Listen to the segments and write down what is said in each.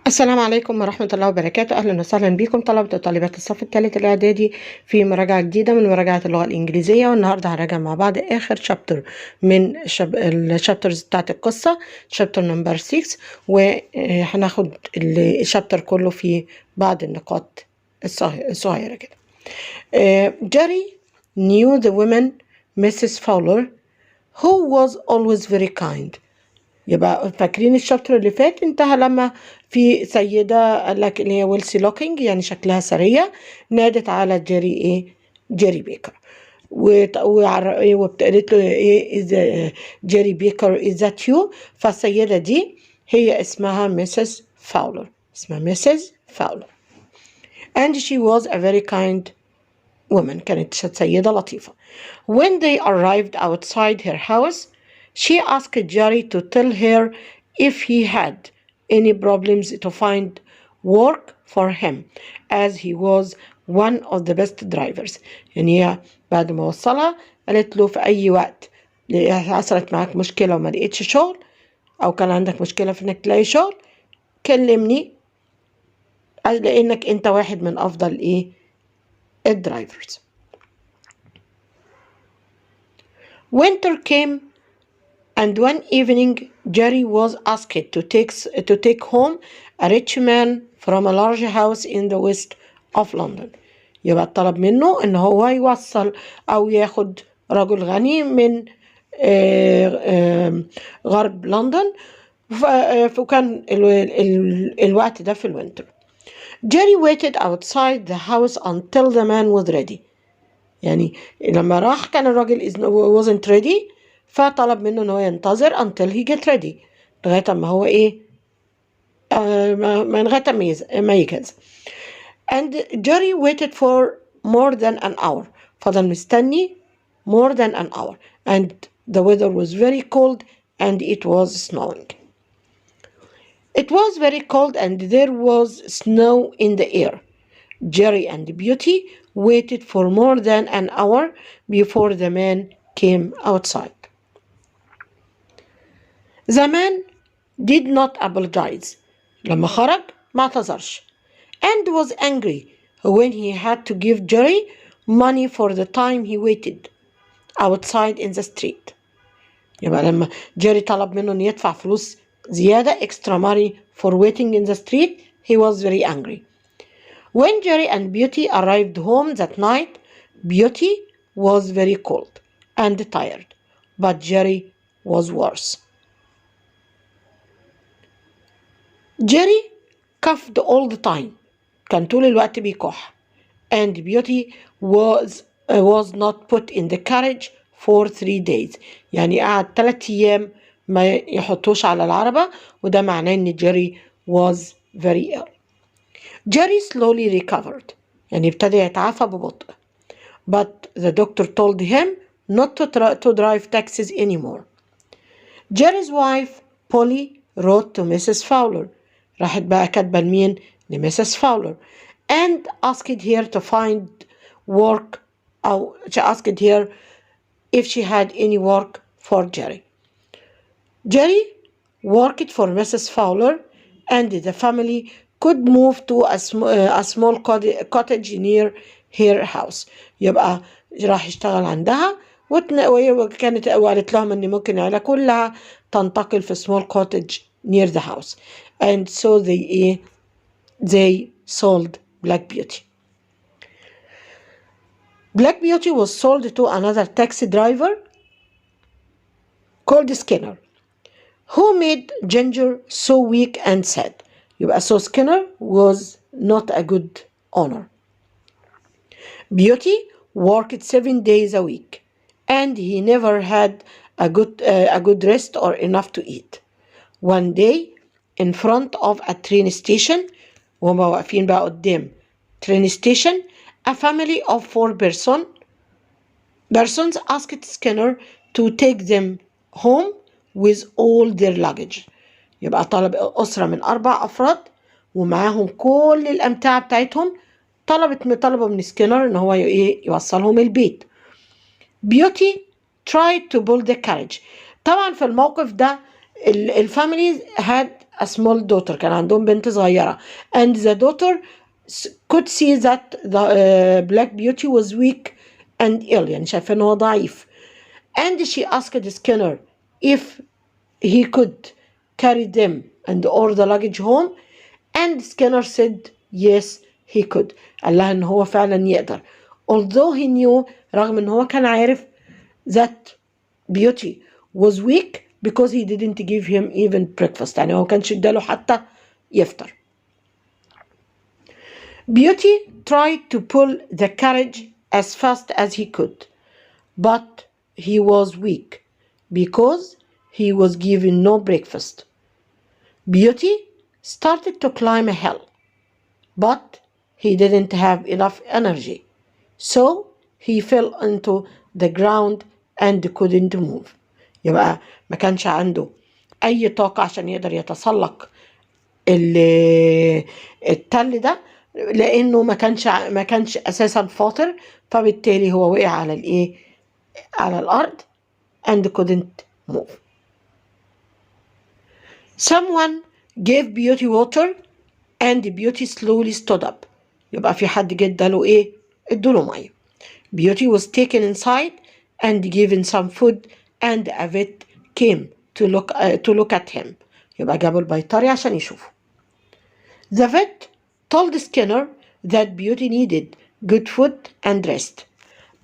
السلام عليكم ورحمة الله وبركاته. أهلا وسهلا بكم طلبة وطالبات الصف الثالث الإعدادي في مراجعة جديدة من مراجعة اللغة الإنجليزية. والنهاردة هنراجع مع بعض آخر شابتر من الشابترز بتاعت القصة، شابتر نمبر 6، وهناخد الشابتر كله في بعض النقاط الصغيرة كده. Jerry knew the woman Mrs. Fowler who was always very kind. يبقى فاكرين الشابتر اللي فات انتهى لما في سيدة قال لك اللي هي ويلسي لوكينج، يعني شكلها سرية، نادت على جيري بيكر وقالت له ايه جيري بيكر is that you؟ فالسيدة دي هي اسمها ميسيس فاولر، اسمها ميسيس فاولر. and she was a very kind woman، كانت سيدة لطيفة. when they arrived outside her house she asked Jerry to tell her if he had any problems to find work for him as he was one of the best drivers. يعني هي بعد ما وصلها قالت له في أي وقت حصلت معاك مشكلة وما لقيتش شغل أو كان عندك مشكلة في إنك تلاقي شغل كلمني لأنك أنت واحد من أفضل الدرايفرز. Winter came and one evening Jerry was asked to take home a rich man from a large house in the west of London. يبقى طلب منه ان هو يوصل او ياخد رجل غني من غرب لندن، فكان الوقت ده في الوينتر. Jerry waited outside the house until the man was ready. يعني لما راح كان الراجل wasn't ready، فطلب منه ان هو ينتظر until he get ready، لغايه ما هو لغايه ما يجهز. and Jerry waited for more than an hour، فضل مستني more than an hour and the weather was very cold and it was snowing. It was very cold and there was snow in the air. Jerry and Beauty waited for more than an hour before the man came outside. The man did not apologize، لما خرج ما اعتذرش، and was angry when he had to give Jerry money for the time he waited outside in the street. يبقى لما جيري طلب منه ان يدفع فلوس زيادة extra money for waiting in the street he was very angry. When Jerry and Beauty arrived home that night, Beauty was very cold and tired, but Jerry was worse. Jerry coughed all the time، كان طول الوقت بيكح، and Beauty was not put in the carriage for 3 days، يعني قعد 3 أيام ما يحطوش على العربة، وده معناه ان Jerry was very ill. Jerry slowly recovered، يعني ابتدى يتعافى ببطء، but the doctor told him not to drive taxis anymore. Jerry's wife Polly wrote to Mrs. Fowler، راحت بقى كاتبة لمين؟ لمسز فاولر، and asked her to find work، أو she asked her if she had any work for Jerry. Jerry worked for Mrs. Fowler and the family could move to a small cottage near her house. يبقى راح يشتغل عندها وكانت قالت لهم ان ممكن العيلة كلها تنتقل في small cottage near the house. And so they sold Black Beauty. Black Beauty was sold to another taxi driver called Skinner, who made Ginger so weak and sad. يبقى so Skinner was not a good owner. Beauty worked 7 days a week and he never had a good rest or enough to eat. One day in front of a train station، وهما واقفين بقى قدام train station، a family of 4 persons asked Skinner to take them home with all their luggage. يبقى طلب أسرة من 4 أفراد ومعاهم كل الأمتعة بتاعتهم، طلبوا من سكينر إن هو يوصلهم البيت. Beauty tried to pull the carriage. طبعا في الموقف ده الفاميلي had a small daughter. كان عندهم بنت صغيرة. And the daughter could see that the Black Beauty was weak and ill. يعني شايفة إنه هو ضعيف. And she asked Skinner if he could carry them and all the luggage home. And Skinner said yes he could. قال لها إن هو فعلا يقدر. Although he knew, رغم إن هو كان عارف that Beauty was weak because he didn't give him even breakfast. يعني هو كانش اداله حتى يفطر. Beauty tried to pull the carriage as fast as he could, but he was weak because he was given no breakfast. Beauty started to climb a hill, but he didn't have enough energy, so he fell into the ground and couldn't move. يبقى ما كانش عنده أي طاقة عشان يقدر يتسلق التل ده، لأنه ما كانش أساسا فاطر، فبالتالي هو وقع على الأرض and couldn't move. Someone gave Beauty water and Beauty slowly stood up. يبقى في حد جه اداله ميه. Beauty was taken inside and given some food and a vet came to look at him. يبقى جابوا البيطري عشان يشوفه. The vet told Skinner that Beauty needed good food and rest.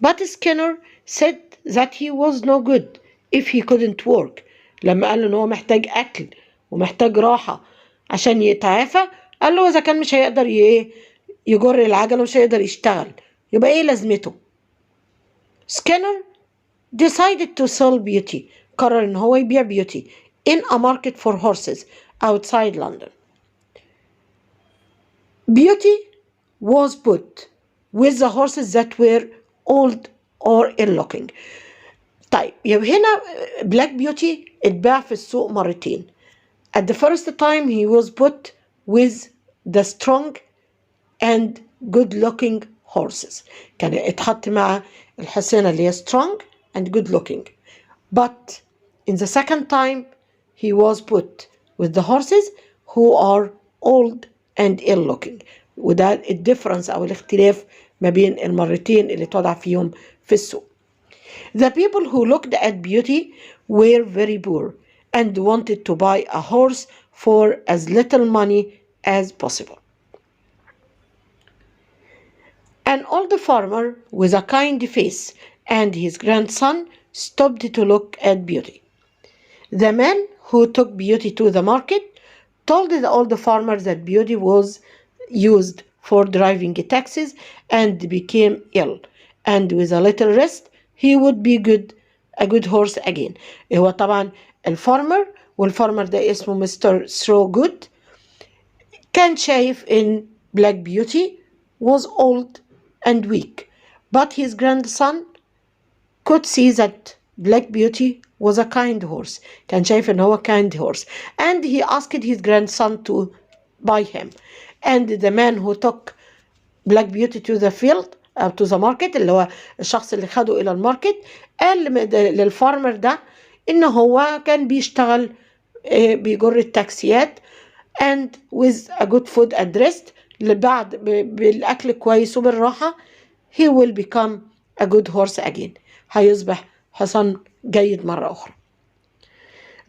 But Skinner said that he was no good if he couldn't work. لما قال له إن هو محتاج أكل ومحتاج راحة عشان يتعافى، قال له إذا كان مش هيقدر يجر العجلة ومش هيقدر يشتغل يبقى إيه لازمته؟ Skinner decided to sell Beauty. قرر إن هو يبيع Beauty in a market for horses outside London. Beauty was put with the horses that were old or ill-looking. طيب يبقى هنا Black Beauty اتباع في السوق مرتين. At the first time he was put with the strong and good-looking horses. كان اتحط مع الحصينة اللي هي strong and good-looking. But in the second time he was put with the horses who are old and ill-looking. وده الديفرنس أو الاختلاف ما بين المرتين اللي اتوضع فيهم في السوق. The people who looked at Beauty were very poor and wanted to buy a horse for as little money as possible. An old farmer with a kind face and his grandson stopped to look at Beauty. The man who took Beauty to the market told the old farmer that Beauty was used for driving taxis and became ill, and with a little rest he would be a good horse again. هو طبعا الفارمر، والفارمر ده اسمه مستر ثرو جود، كان شايف in Black Beauty was old and weak, but his grandson could see that Black Beauty was a kind horse. كان شايف إن هو kind horse, and he asked his grandson to buy him. And the man who took Black Beauty to the field أو to the market، اللي هو الشخص اللي خده إلى الماركت، قال للفارمر ده إن هو كان بيشتغل بيجر التاكسيات and with a good food and rest، بعد بالأكل كويس وبالراحة he will become a good horse again. هيصبح حصان جيد مرة أخرى.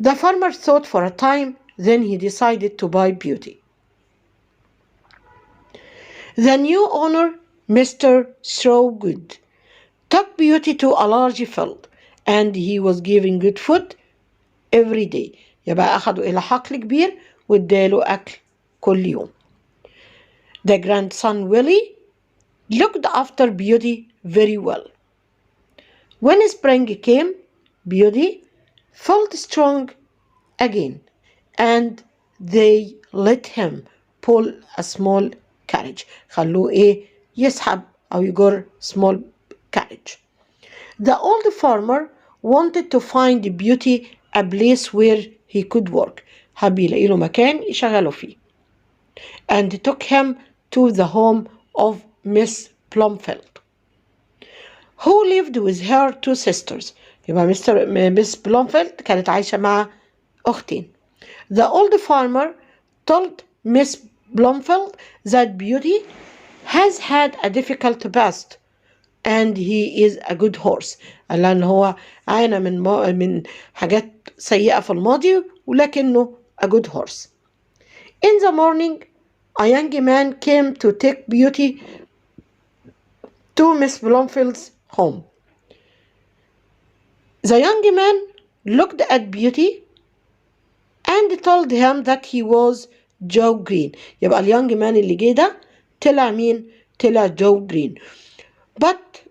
The farmer thought for a time, then he decided to buy Beauty. The new owner, Mr. Throwgood, took Beauty to a large field and he was giving good food every day. يبقى أخده إلى حقل كبير واداله أكل كل يوم. The grandson Willie looked after Beauty very well. When spring came, Beauty felt strong again and they let him pull a small carriage. خلوه يسحب أو يجر small carriage. The old farmer wanted to find Beauty a place where he could work. حب يلاقي له مكان يشغله فيه. And took him to the home of Miss Plumfield, who lived with her two sisters. يبقى Miss Plumfield كانت عايشة مع أختين. The old farmer told Miss Blomfield that Beauty has had a difficult past and he is a good horse. قال لها ان هو عانى من حاجات سيئة في الماضي ولكنه a good horse. In the morning, a young man came to take Beauty to Miss Blomfield's home. The young man looked at Beauty and told him that he was Joe Green. يبقى اليونج مان اللي جه ده طلع مين؟ طلع جو جرين. But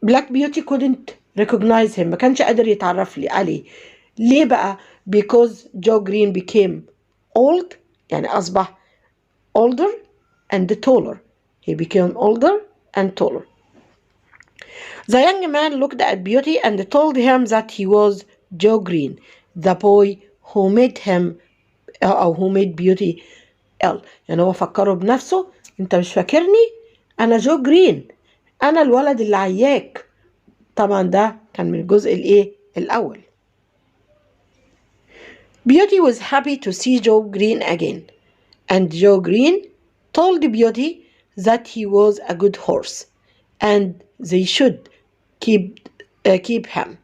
Black Beauty couldn't recognize him. ما كانش قادر يتعرف عليه. ليه بقى؟ Because Joe Green became old, يعني أصبح older and taller. He became older and taller. The young man looked at Beauty and told him that he was Joe Green, the boy who made him أو who made Beauty ill. يعني هو فكره بنفسه، أنت مش فاكرني؟ أنا جو جرين، أنا الولد اللي عياك. طبعا ده كان من الجزء الإيه؟ الأول. Beauty was happy to see Joe Green again, and Joe Green told Beauty that he was a good horse, and they should keep him.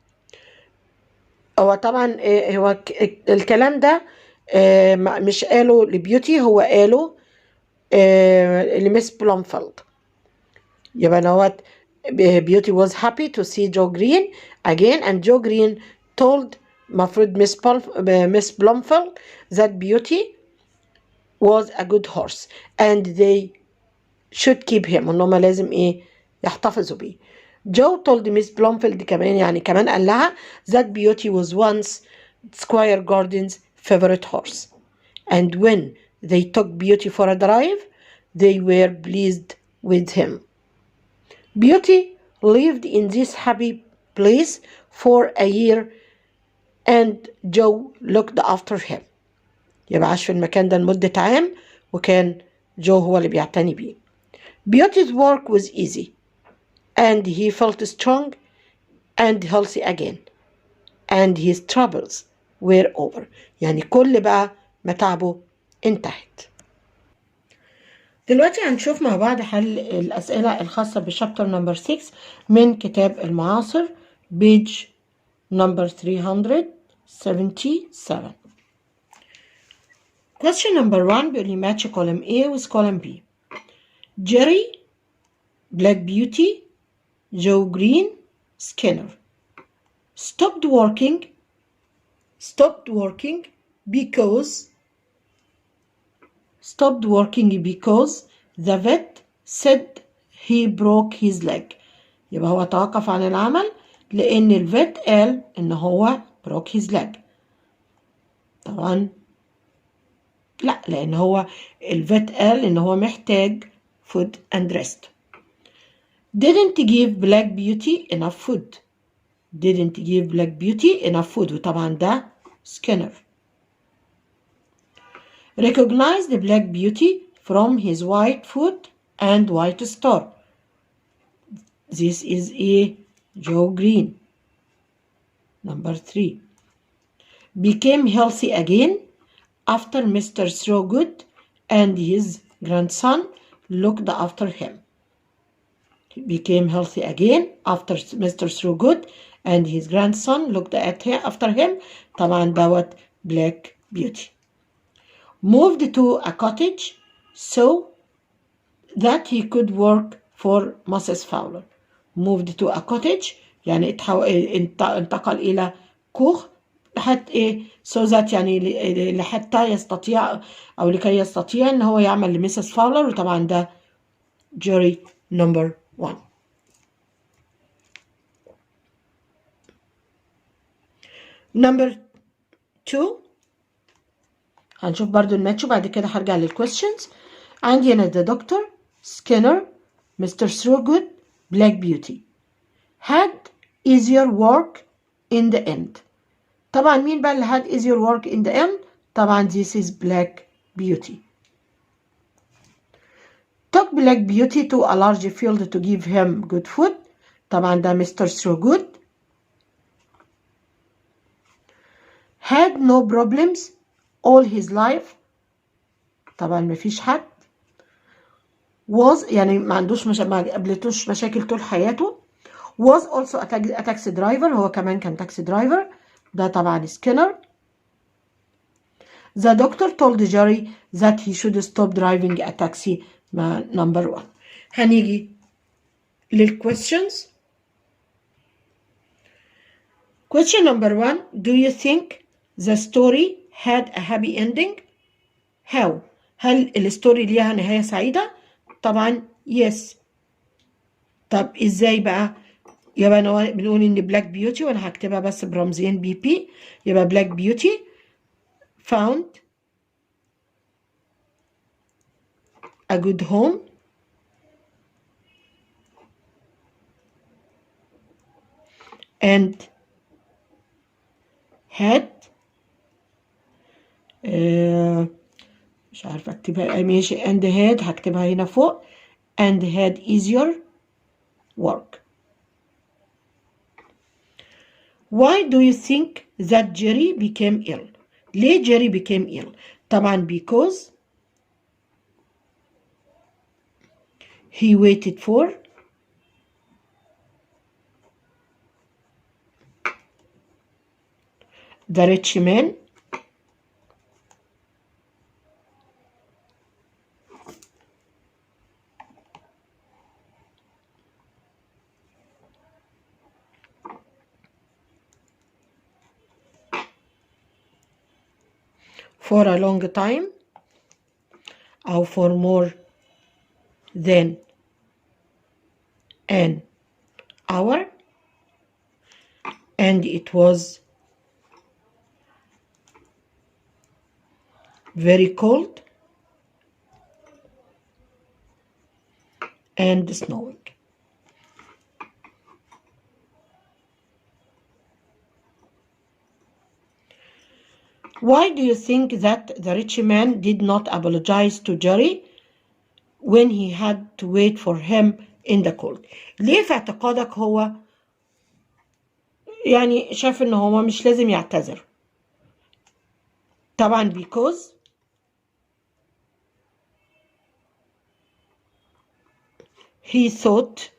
هو طبعا هو الكلام ده مش قاله لبيوتي، هو قاله لمس بلومفيلد. يبقى نوت Beauty was happy to see Joe Green again, and Joe Green told مفروض Miss Blomfield that Beauty was a good horse and they should keep him، ان هم لازم ايه يحتفظوا بيه. Joe told Miss Blomfield كمان، يعني كمان قال لها that Beauty was once Squire Gordon's favorite horse, and when they took Beauty for a drive they were pleased with him. Beauty lived in this happy place for a year and Joe looked after him. يبقى عاش في المكان ده لمدة عام وكان جو هو اللي بيعتني بيه. Beauty's work was easy and he felt strong and healthy again and his troubles were over. يعني كل بقى متاعبه انتهت. دلوقتي هنشوف مع بعض حل الأسئلة الخاصة بشابتر نمبر 6 من كتاب المعاصر بيج نمبر 377. Question number 1 بيقول لي match column A with column B. Jerry, Black Beauty, Joe Green, Skinner stopped working because the vet said he broke his leg. يبقى هو توقف عن العمل لأن الفيت قال إن هو broke his leg. طبعا لا، لأن هو الفيت قال إن هو محتاج food and rest. Didn't give Black Beauty enough food. وطبعا ده Skinner. Recognized the Black Beauty from his white foot and white star. This is a Joe Green. Number 3. Became healthy again after Mr. Throgood and his grandson looked after him. He became healthy again after Mr. Throgood and his grandson looked after him. طبعا دوت Black Beauty. Moved to a cottage so that he could work for Mrs. Fowler. Moved to a cottage يعني انتقل إلى كوخ حتى إيه so that يعني لحتى يستطيع أو لكي يستطيع إن هو يعمل لميسيس فاولر. وطبعا ده جيري نمبر 1. نمبر 2 هنشوف برضو الماتش وبعد كده هرجع للكويستشنز. عندي أنا the doctor, Skinner, Mr. Throgood, Black Beauty had easier work in the end. طبعا مين بقى اللي had easier work in the end؟ طبعا this is Black Beauty. Took Black Beauty to a large field to give him good food. طبعا ده Mr. Throgood. Had no problems all his life. طبعا مفيش حد. was يعني ما عندوش ما قابلتوش مشاكل طول حياته. was also a taxi driver. هو كمان كان taxi driver. ده طبعا سكينر. The doctor told Jerry that he should stop driving a taxi. number 1. هنيجي للquestions. Question number 1. Do you think the story had a happy ending? How? هل الستوري ليها نهاية سعيدة؟ طبعا yes. طب ازاي بقى؟ يبقى بنقول ان بلاك بيوتي، وانا هكتبها بس برمزين بي بي. يبقى بلاك بيوتي found a good home and had مش عارفة اكتبها ماشي. and had هكتبها هنا فوق. and had easier work. Why do you think that Jerry became ill? ليه Jerry became ill؟ طبعا because he waited for the rich man for a long time or for more than an hour, and it was very cold and snowing. Why do you think that the rich man did not apologize to Jerry when he had to wait for him in the cold? ليه في اعتقادك هو يعني شاف ان هو مش لازم يعتذر؟ طبعا because he thought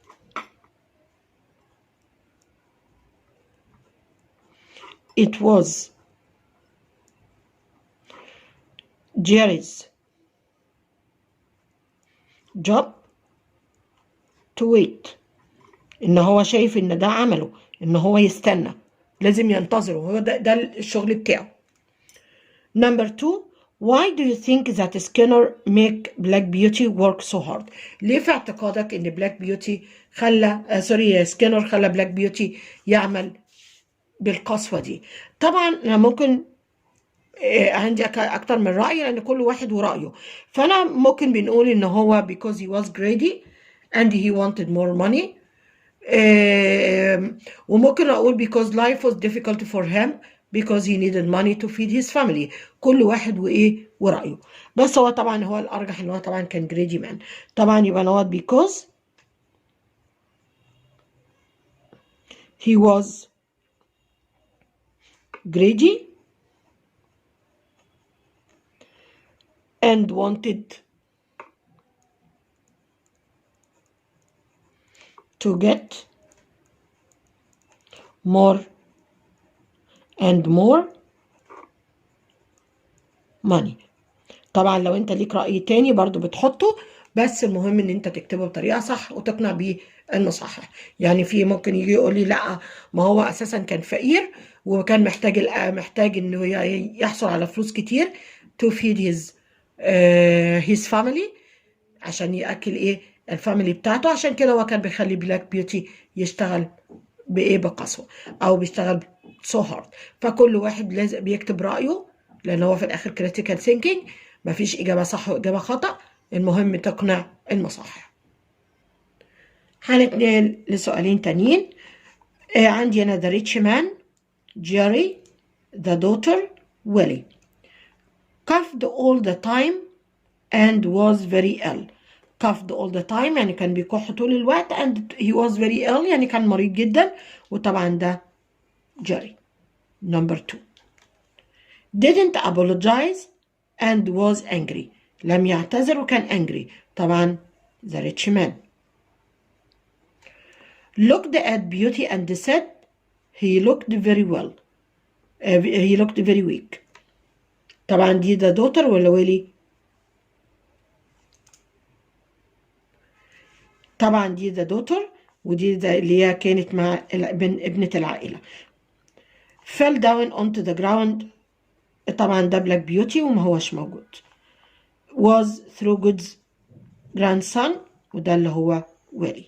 it was Jerry's job to wait. ان هو شايف ان ده عمله، ان هو يستنى، لازم ينتظره، هو ده الشغل بتاعه. Number 2. Why do you think that Skinner make Black Beauty work so hard? ليه في اعتقادك ان Black Beauty خلى سكينر خلى Black Beauty يعمل بالقسوة دي؟ طبعا انا ممكن عندي اكتر من رأي لان كل واحد ورأيه. فانا ممكن بنقول ان هو because he was greedy and he wanted more money. وممكن اقول because life was difficult for him because he needed money to feed his family. كل واحد وايه ورأيه. بس هو طبعا هو الارجح ان هو طبعا كان greedy man. طبعا يبقى نوت because he was greedy and wanted to get more and more money. طبعا لو انت ليك رأي تاني برضو بتحطه، بس المهم ان انت تكتبه بطريقة صح وتقنع بيه المصحح. يعني في ممكن يجي يقول لي لا ما هو اساسا كان فقير وكان محتاج انه يحصل على فلوس كتير to feed his family، عشان يأكل ايه الفاميلي بتاعته، عشان كده هو كان بيخلي بلاك بيوتي يشتغل بايه بقسوة او بيشتغل so hard. فكل واحد لازم بيكتب رأيه لان هو في الاخر critical thinking، مفيش اجابة صح واجابة خطأ، المهم تقنع المصحح. هنتنقل لسؤالين تانيين. عندي انا the rich man Jerry, the daughter Willie coughed all the time and was very ill. coughed all the time يعني كان بيكح طول الوقت and he was very ill يعني كان مريض جدا، وطبعا ده Jerry. number 2. didn't apologize and was angry. لم يعتذر وكان angry. طبعا the rich man. Looked at Beauty and said he looked very well. He looked very weak. طبعا دي the daughter ولا ولي؟ طبعا دي the daughter ودي اللي هي كانت مع ابنة العائلة. fell down onto the ground. طبعا ده Black Beauty وما هوش موجود. was through Good's grandson وده اللي هو ولي.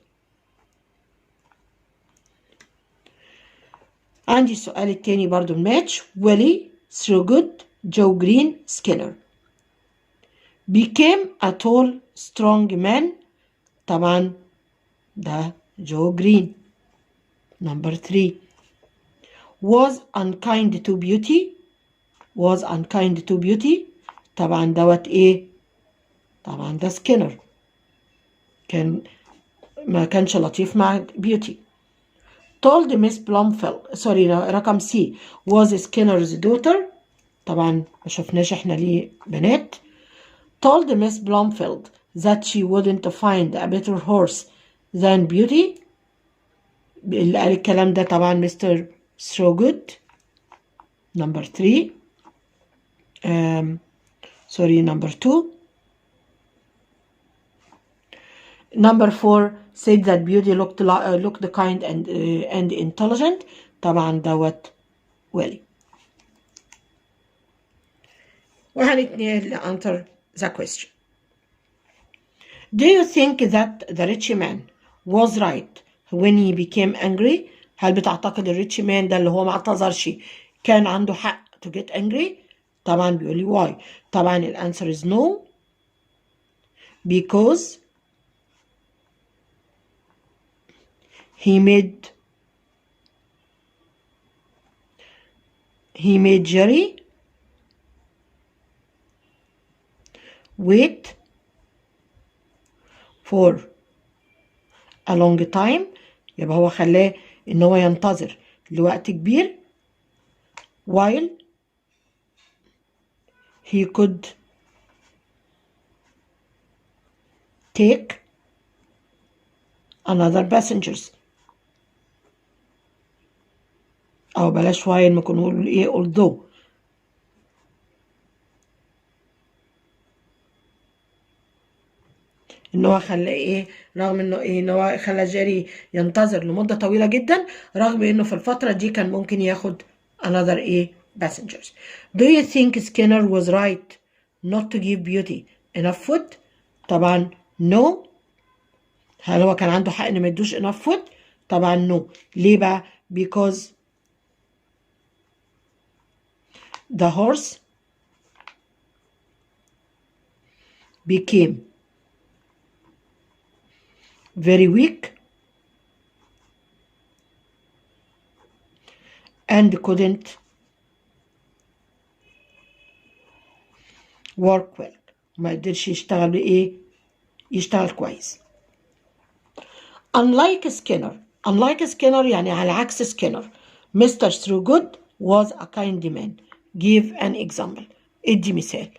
عندي السؤال التاني برضو الماتش. ولي through Good Joe Green Skinner became a tall strong man. طبعا ده جو جرين. number 3 was unkind to Beauty. was unkind to Beauty. طبعا دوت ايه؟ طبعا ده سكينر. ما كانش لطيف مع بيوتي. told Miss Blomfield رقم C was Skinner's daughter. طبعا ما شفناش احنا ليه بنات. told Miss Blomfield that she wouldn't find a better horse than Beauty. اللي قال الكلام ده طبعا مستر Throgood. number 3 number 2. number 4 said that Beauty looked kind and intelligent. طبعا دوت ولي. وهنتنقل answer the question. Do you think that the rich man was right when he became angry? هل بتعتقد الريتش مان ده اللي هو ما اعتذرش كان عنده حق to get angry؟ طبعا بيقول لي why. طبعا الانسر is no because he made Jerry wait for a long time. يبقى هو خلاه ان هو ينتظر لوقت كبير while he could take another passengers. او بلاش while ممكن نقول ايه although. ان هو خلى ايه رغم انه ايه ان هو خلى جيري ينتظر لمده طويله جدا رغم انه في الفتره دي كان ممكن ياخد another ايه passengers. Do you think Skinner was right not to give Beauty enough food؟ طبعا no. هل هو كان عنده حق ان ما يدوش enough food؟ طبعا no. ليه بقى؟ because the horse became very weak and couldn't work well. ما قدرش يشتغل بايه؟ يشتغل كويس. unlike Skinner يعني على عكس سكينر. Mr. Throgood was a kind man. give an example. ادي مثال.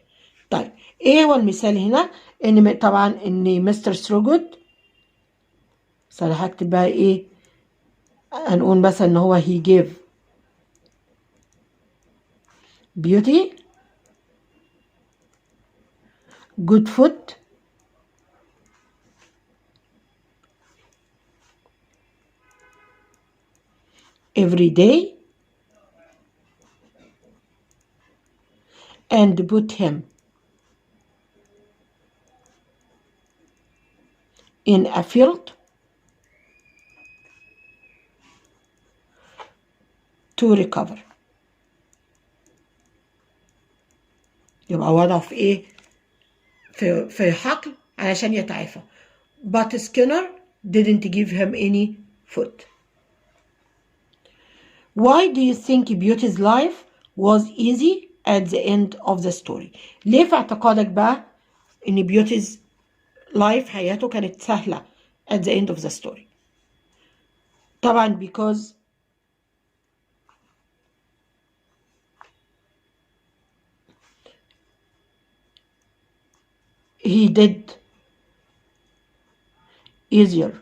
طيب ايه هو المثال هنا؟ ان طبعا ان مستر ثروجود هكتب بقى ايه؟ هنقول مثلا ان هو he gave Beauty good food every day and put him in a field to recover. يبقى وضعه في ايه؟ في حقل علشان يتعافى. But Skinner didn't give him any food. Why do you think Beauty's life was easy at the end of the story? ليه في اعتقادك بقى ان Beauty's life حياته كانت سهلة at the end of the story؟ طبعا because he did easier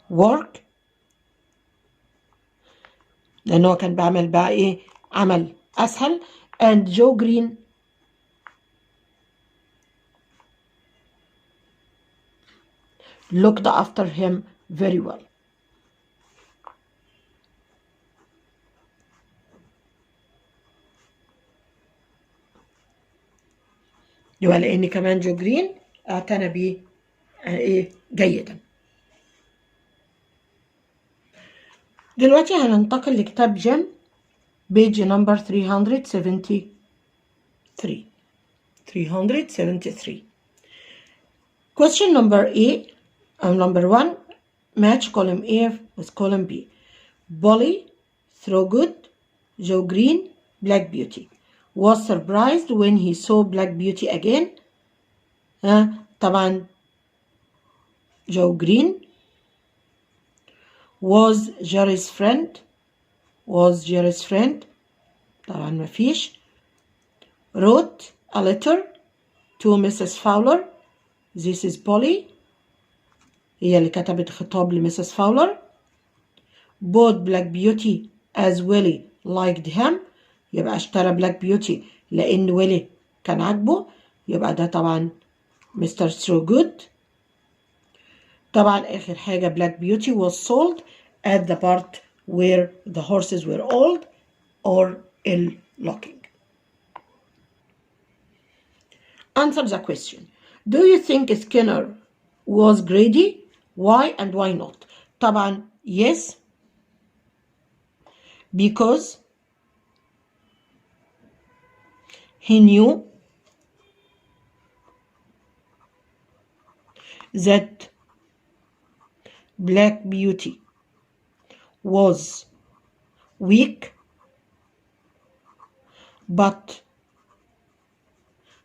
work لأن هو كان بيعمل بقى إيه عمل أسهل. and Joe Green looked after him very well. يبقى لأن كمان جو جرين اعتنى بيه إيه جيدا. دلوقتي هننتقل لكتاب جيم بيج نمبر 373. Question number A number 1 match column A with column B. Bolly, Throgood, Joe Green, Black Beauty was surprised when he saw Black Beauty again. طبعا Joe Green was Jerry's friend طبعا مفيش. wrote a letter to Mrs. Fowler. This is Polly, هي اللي كتبت خطاب لمسز فاولر. bought Black Beauty as Willie liked him. يبقى اشترى Black Beauty لأن ويلي كان عاجبه، يبقى ده طبعا مستر Throgood. طبعا آخر حاجة Black Beauty was sold at the part where the horses were old or ill-looking. Answer the question. Do you think Skinner was greedy? Why and why not? طبعا yes, because he knew that Black Beauty was weak, but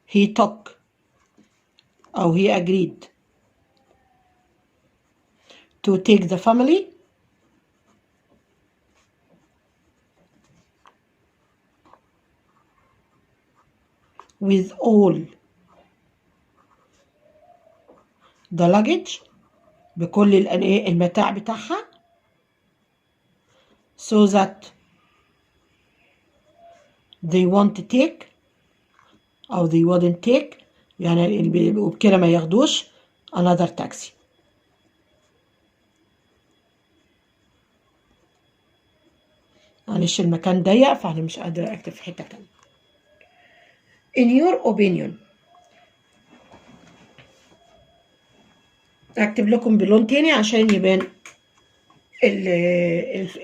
he agreed to take the family with all the luggage، بكل المتاع بتاعها، so that they won't take أو they wouldn't take، يعني وبكده ما ياخدوش another taxi. معلش المكان ضيق فأنا مش قادرة أكتب في حتة تانية. In your opinion، أكتب لكم بلون تاني عشان يبان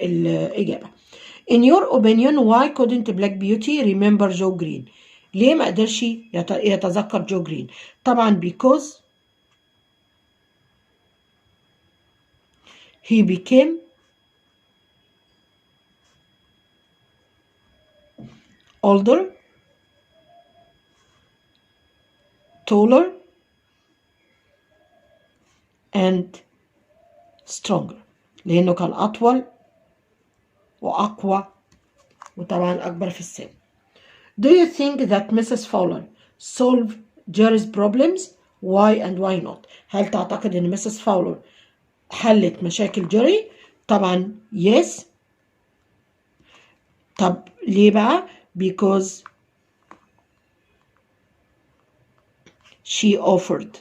الإجابة. In your opinion why couldn't Black Beauty remember Joe Green؟ ليه ما قدرش يتذكر جو جرين؟ طبعا because he became older, taller and stronger، لأنه كان أطول وأقوى وطبعا أكبر في السن. Do you think that Mrs. Fowler solved Jerry's problems? Why and why not؟ هل تعتقد أن Mrs. Fowler حلت مشاكل جيري؟ طبعا yes. طب ليه بقى؟ because she offered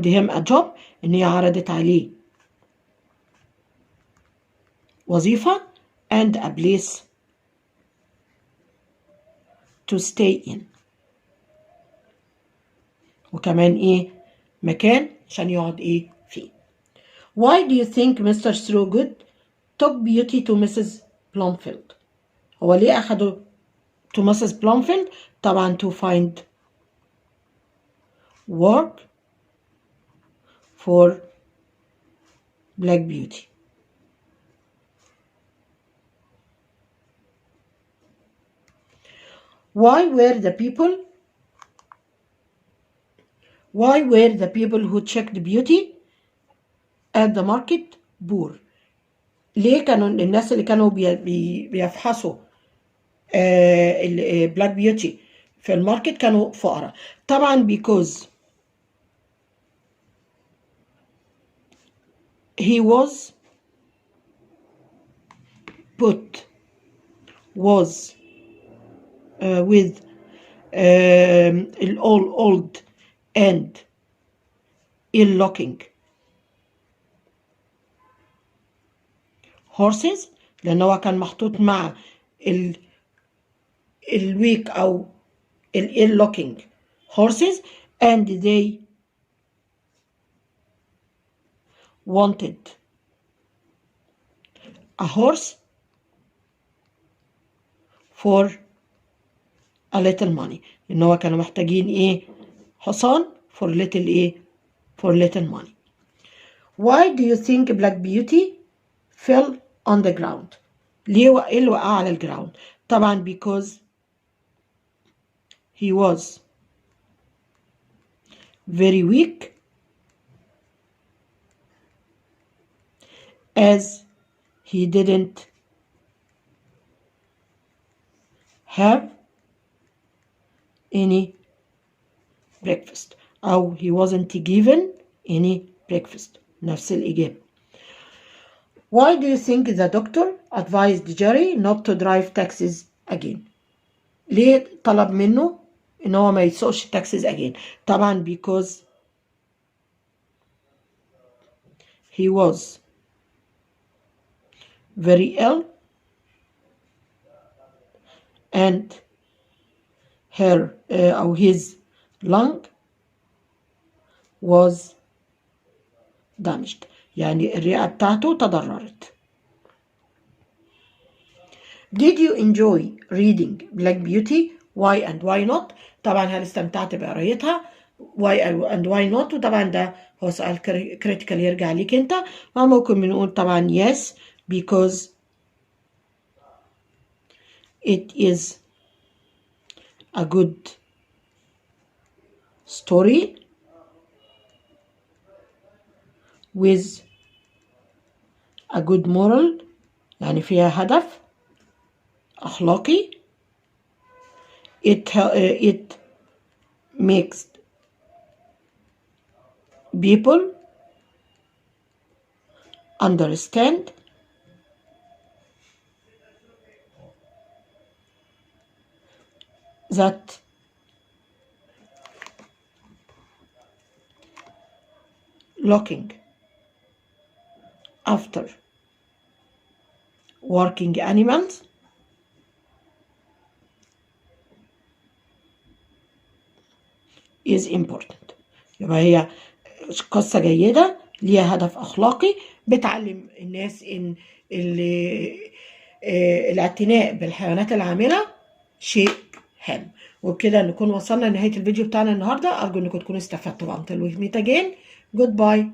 him a job، إن هي عرضت عليه وظيفة and a place to stay in، وكمان مكان عشان يقعد فيه. Why do you think Mr. Throgood took Beauty to Mrs. Plumfield؟ هو ليه أخده to Mrs. Plumfield؟ طبعا to find work for Black Beauty. Why were the people who checked Beauty at the market poor؟ ليه كانوا الناس اللي كانوا بيفحصوا البلاك بيوتي في الماركت كانوا فقراء. طبعا because he was with all old and ill looking horses، لأن هو كان محطوط مع الويك أو ill looking horses and they wanted a horse for a little money، إن هو كانوا محتاجين إيه؟ حصان for little money. Why do you think Black Beauty fell on the ground؟ ليه اللي وقع على الجراوند؟ طبعا because he was very weak as he didn't have any breakfast أو he wasn't given any breakfast. نفس الإجابة. Why do you think the doctor advised Jerry not to drive taxis again؟ ليه طلب منه إن هو ما يسوقش taxis again؟ طبعا because he was very ill and his lung was damaged، يعني الرئة بتاعته تضررت. Did you enjoy reading Black Beauty? Why and why not؟ طبعا هل استمتعت بقرايتها؟ Why and why not؟ وطبعا ده هو سؤال critical يرجع ليك انت. ممكن بنقول طبعا yes because it is a good story with a good moral، يعني فيها هدف أخلاقي. It makes people understand that looking after working animals is important. يبقى هي قصة جيدة ليها هدف أخلاقي بتعلم الناس إن الاعتناء بالحيوانات العاملة شيء هام. وبكده نكون وصلنا لنهاية الفيديو بتاعنا النهاردة. أرجو أنكم تكونوا استفدتوا. Until we meet again, goodbye.